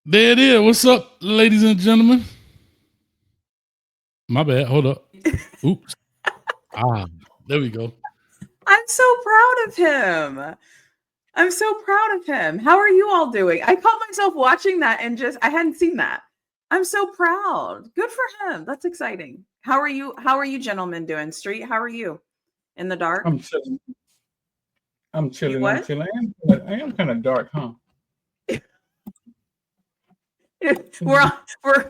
There it is. What's up, ladies and gentlemen? My bad. Hold up. Oops. There we go. I'm so proud of him. I'm so proud of him. How are you all doing? I caught myself watching that and I hadn't seen that. I'm so proud. Good for him. That's exciting. How are you? How are you gentlemen doing? Street, how are you? In the dark? I'm chilling. I'm chilling. What? I am kind of dark, huh? we're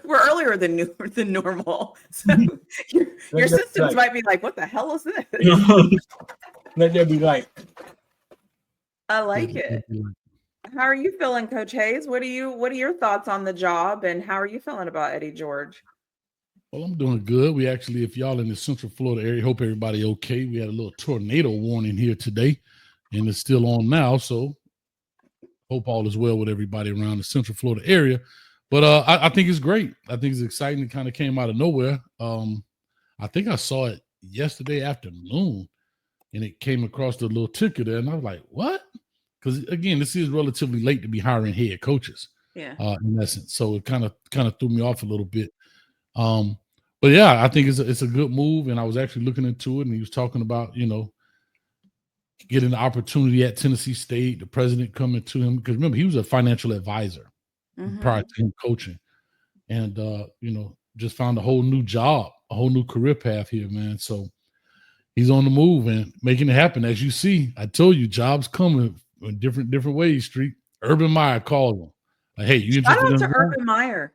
earlier than normal. So your systems might be like, what the hell is this? Let there be light. I like it. How are you feeling, Coach Hayes? What are your thoughts on the job, and how are you feeling about Eddie George? Well, I'm doing good. We actually, if y'all in the Central Florida area, hope everybody okay. We had a little tornado warning here today, and it's still on now. So hope all is well with everybody around the Central Florida area. But I think it's great. I think it's exciting. It kind of came out of nowhere. I think I saw it yesterday afternoon, and it came across the little ticker there, and I was like, what? Because again, this is relatively late to be hiring head coaches. Yeah. In essence, so it kind of threw me off a little bit. But yeah, I think it's a good move, and I was actually looking into it, and he was talking about getting the opportunity at Tennessee State, the president coming to him, because remember he was a financial advisor prior to him coaching, and just found a whole new job, a whole new career path here, man. So he's on the move and making it happen. As you see, I told you, jobs coming in different ways. Street Urban Meyer called him. Like, hey, you shout out to Urban Meyer.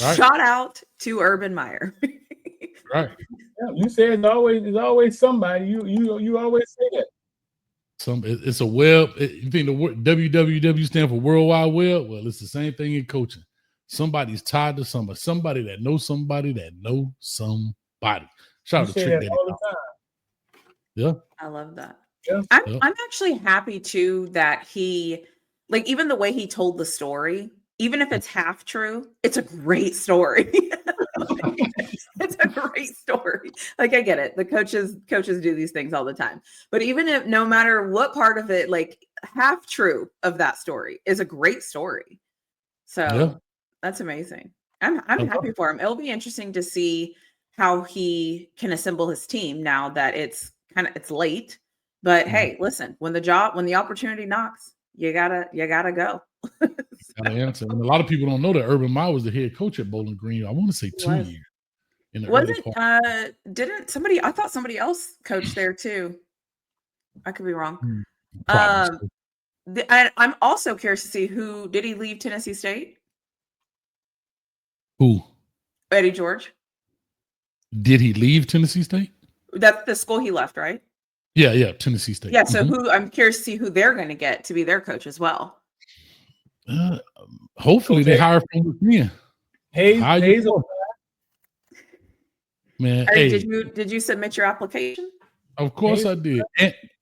Right. Shout out to Urban Meyer. Right. Yeah, you say it's always somebody. You always say that. It's a web. You think the word WWW stand for World Wide Web? Well, it's the same thing in coaching. Somebody's tied to somebody. Somebody that knows somebody that knows somebody. Shout out to Trick Daddy all the time. Yeah, I love that. Yeah. I'm actually happy too that he, like, even the way he told the story, even if it's half true, it's a great story. It's a great story. Like, I get it. The coaches do these things all the time. But even if no matter what part of it, like half true of that story is a great story. So that's amazing. I'm happy for him. It'll be interesting to see how he can assemble his team now that it's late. But hey, listen, when the opportunity knocks, you gotta go. Gotta answer. And a lot of people don't know that Urban Meyer was the head coach at Bowling Green. I want to say 2 years. Didn't somebody? I thought somebody else coached there too. I could be wrong. I'm also curious to see who did he leave Tennessee State? Who? Eddie George. Did he leave Tennessee State? That's the school he left, right? Yeah, Tennessee State. Yeah, so I'm curious to see who they're going to get to be their coach as well. Hopefully they hire from within. Hayes. Man, did you submit your application? Of course I did.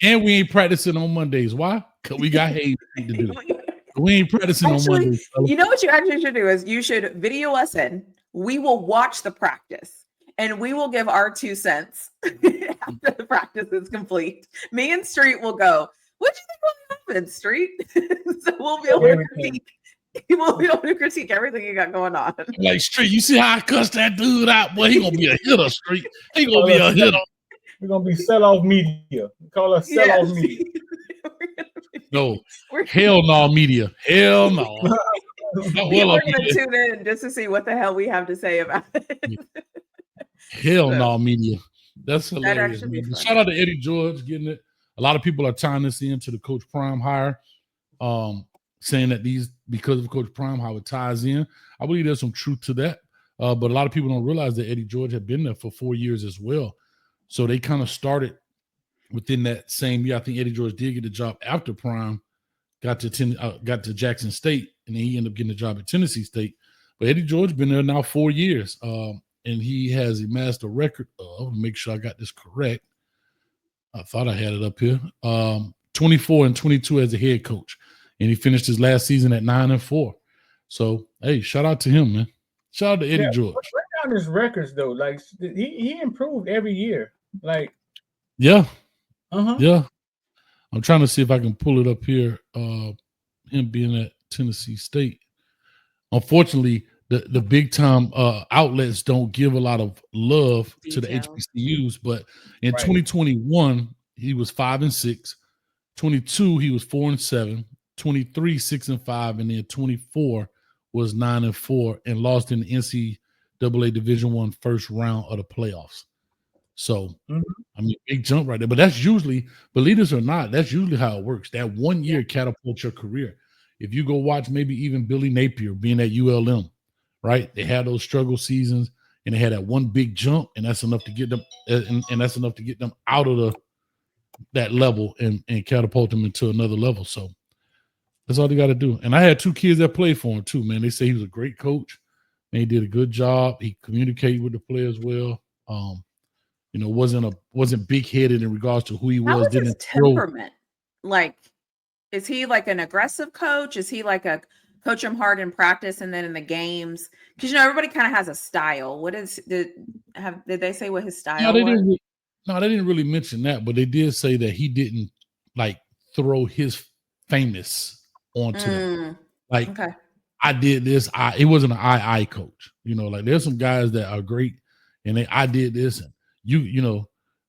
And we ain't practicing on Mondays. Why? Because we got Hayes to do. We ain't practicing on Mondays. You know what you actually should do is you should video us in. We will watch the practice and we will give our 2 cents after the practice is complete. Me and Street will go, what do you think will happen, Street? So we'll be able to critique. We'll be able to critique everything you got going on. Like, Street, you see how I cussed that dude out? Boy, he gonna be a hitter, Street. He gonna be a hitter. We're gonna be sell-off media. Call us sell-off media. No, hell no, media. Hell no. We're gonna tune in just to see what the hell we have to say about it. Hell no, media. That's hilarious. Shout out to Eddie George getting it. A lot of people are tying this into the Coach Prime hire, saying that because of Coach Prime, how it ties in. I believe there's some truth to that. But a lot of people don't realize that Eddie George had been there for 4 years as well. So they kind of started within that same year. I think Eddie George did get the job after Prime got to Jackson State, and then he ended up getting a job at Tennessee State. But Eddie George been there now 4 years, and he has amassed a record of, make sure I got this correct. I thought I had it up here. 24-22 as a head coach, and he finished his last season at 9-4. So hey, shout out to him, man. Shout out to Eddie George. Break down his records though. Like he improved every year. Like yeah. I'm trying to see if I can pull it up here. Him being at Tennessee State. unfortunately, the big time outlets don't give a lot of love to the Detail. HBCUs. But in Right. 2021, he was 5-6. 22, he was 4-7. 23, 6-5, and then 24 was 9-4 and lost in the NCAA Division I first round of the playoffs. So, I mean, big jump right there. But that's usually, believe this or not, that's usually how it works. That 1 year catapults your career. If you go watch maybe even Billy Napier being at ULM, right? They had those struggle seasons and they had that one big jump, and that's enough to get them, and that's enough to get them out of that level and catapult them into another level. So that's all they got to do. And I had 2 kids that played for him too, man. They say he was a great coach. And he did a good job. He communicated with the players well. You know, wasn't big headed in regards to who he How was. is his Didn't throw. temperament? Like, is he like an aggressive coach? Is he like a coach him hard in practice and then in the games? Because you know everybody kind of has a style. What is did they say what his style was? They didn't really mention that, but they did say that he didn't like throw his famous onto them. Like, Okay. I did this. It wasn't an I coach. You know, like there's some guys that are great and I did this, and you know,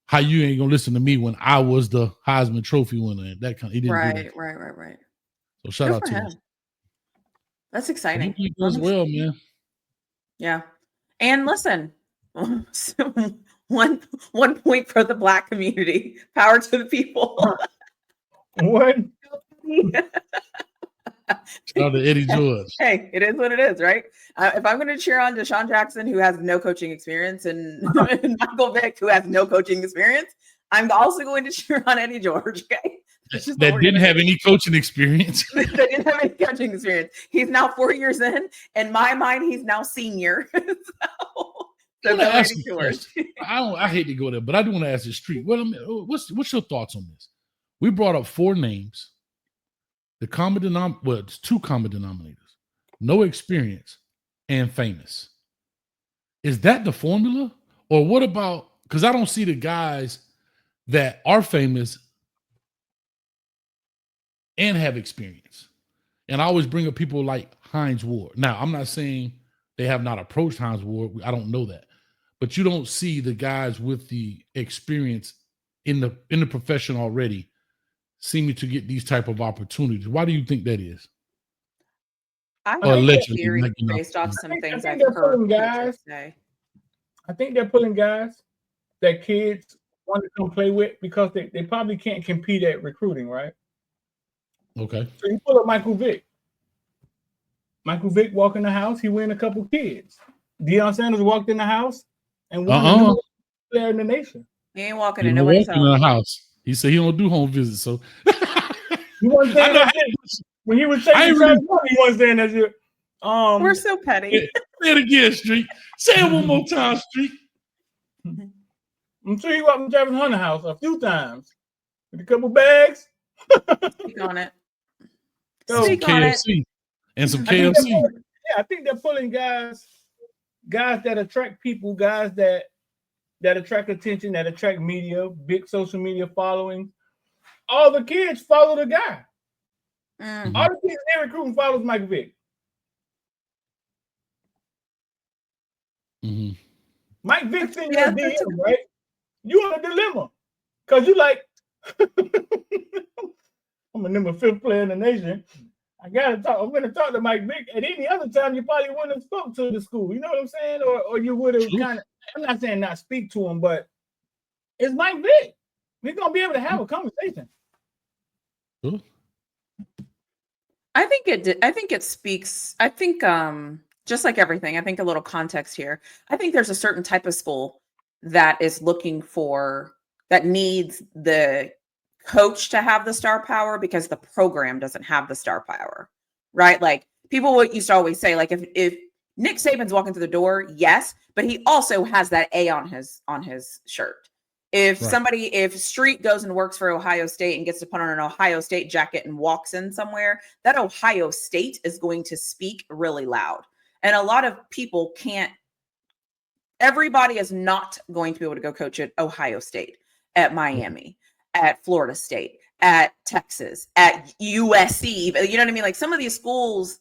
how you ain't gonna listen to me when I was the Heisman Trophy winner and that kind. He didn't do that. Right. So shout Good out for to him. him. That's exciting. He does well, man. Yeah. And listen, one point for the Black community. Power to the people. What? Shout out to Eddie George. Hey, it is what it is, right? If I'm going to cheer on Deshaun Jackson, who has no coaching experience, and Michael Vick, who has no coaching experience, I'm also going to cheer on Eddie George. Okay, that didn't have any coaching experience. That didn't have any coaching experience. He's now 4 years in my mind, he's now senior. So I hate to go there, but I do want to ask the street. What's your thoughts on this? We brought up 4 names. The common denominator, it's 2 common denominators: no experience and famous. Is that the formula, or what about? Because I don't see the guys that are famous and have experience. And I always bring up people like Hines Ward. Now, I'm not saying they have not approached Hines Ward. I don't know that. But you don't see the guys with the experience in the profession already seeming to get these type of opportunities. Why do you think that is? I think it's theory based off some things I've heard guys say. I think they're pulling guys that kids want to come play with because they probably can't compete at recruiting, right? Okay. So you pull up Michael Vick. Michael Vick walked in the house, he win a couple kids. Deion Sanders walked in the house and won the number 1 player in the nation. He ain't walking in nobody's house. He said he don't do home visits, so he wasn't saying that when he was taking he wasn't saying that shit. We're so petty. Say it again, Street. Say it one more time, Street. I'm sure he walked in Travis Hunter's house a few times with a couple bags. Speak on it. Speak on it. And some KFC. I think they're pulling guys that attract people, guys that attract attention, that attract media, big social media following. All the kids follow the guy. Mm-hmm. All the kids they recruiting follows Mike Vick. Mm-hmm. Mike Vick sent you a DM, right? You in a dilemma because you like, I'm a number 5th player in the nation. I'm going to talk to Mike Vick. At any other time, you probably wouldn't have spoke to the school. You know what I'm saying? Or you would have kind of, I'm not saying not speak to him, but it's Mike Vick. We're going to be able to have a conversation. I think it speaks. I think just like everything, I think a little context here. I think there's a certain type of school that is that needs the coach to have the star power because the program doesn't have the star power, right? Like people used to always say, like if Nick Saban's walking through the door, yes, but he also has that A on his shirt. If Street goes and works for Ohio State and gets to put on an Ohio State jacket and walks in somewhere, that Ohio State is going to speak really loud. And a lot of people everybody is not going to be able to go coach at Ohio State, at Miami, at Florida State, at Texas, at USC. You know what I mean? Like some of these schools,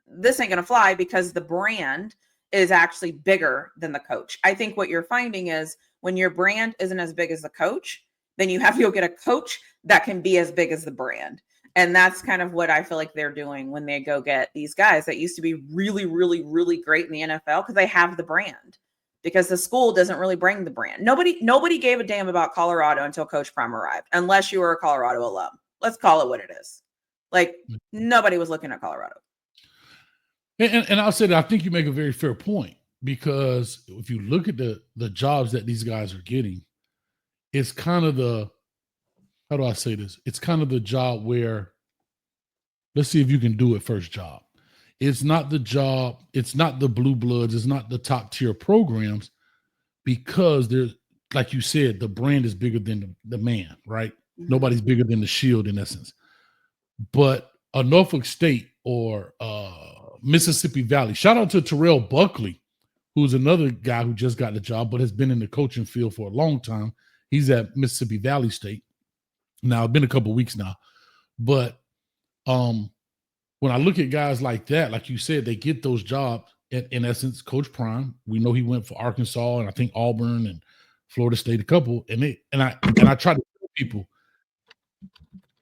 this ain't going to fly because the brand is actually bigger than the coach. I think what you're finding is when your brand isn't as big as the coach, then you have to go get a coach that can be as big as the brand. And that's kind of what I feel like they're doing when they go get these guys that used to be really, really, really great in the NFL because they have the brand, because the school doesn't really bring the brand. Nobody gave a damn about Colorado until Coach Prime arrived, unless you were a Colorado alum. Let's call it what it is. Like, nobody was looking at Colorado. And I'll say that I think you make a very fair point, because if you look at the jobs that these guys are getting, it's kind of the, how do I say this? It's kind of the job where, let's see if you can do it first job. It's not the job. It's not the blue bloods. It's not the top tier programs, because there's, like you said, the brand is bigger than the man, right? Mm-hmm. Nobody's bigger than the shield in essence. But a Norfolk State or Mississippi Valley, shout out to Terrell Buckley, who's another guy who just got the job, but has been in the coaching field for a long time. He's at Mississippi Valley State. Now, it's been a couple of weeks now, but when I look at guys like that, like you said, they get those jobs. In essence, Coach Prime, we know he went for Arkansas and I think Auburn and Florida State, a couple. And I try to tell people,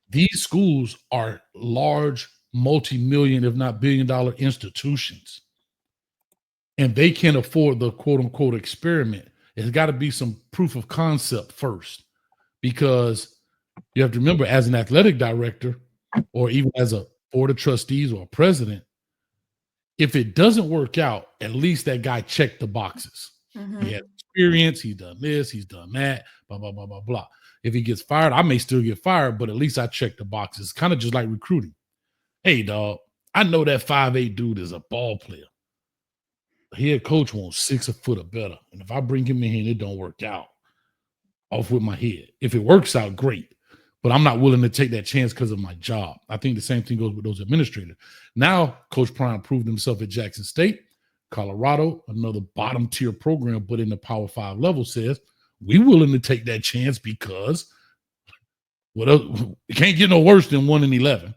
these schools are large, multi-million, if not billion-dollar institutions, and they can't afford the quote-unquote experiment. It's got to be some proof of concept first, because you have to remember, as an athletic director or even as a board of trustees or a president, if it doesn't work out, at least that guy checked the boxes. Mm-hmm. He had experience, he's done this, he's done that, blah, blah, blah, blah, blah. If he gets fired, I may still get fired, but at least I checked the boxes. It's kind of just like recruiting. Hey, dog, I know that 5'8" dude is a ball player. Head coach wants 6 foot or better. And if I bring him in here and it don't work out, off with my head. If it works out, great. But I'm not willing to take that chance because of my job. I think the same thing goes with those administrators. Now, Coach Prime proved himself at Jackson State. Colorado, another bottom tier program, but in the Power 5 level, says, we're willing to take that chance because what else? It can't get no worse than 1-11,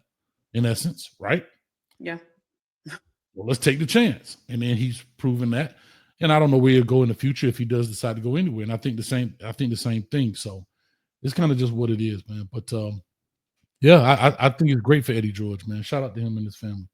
in essence, right? Yeah. Well, let's take the chance. And then he's proven that. And I don't know where he'll go in the future if he does decide to go anywhere. And I think the same thing. So it's kind of just what it is, man. But yeah, I think it's great for Eddie George, man. Shout out to him and his family.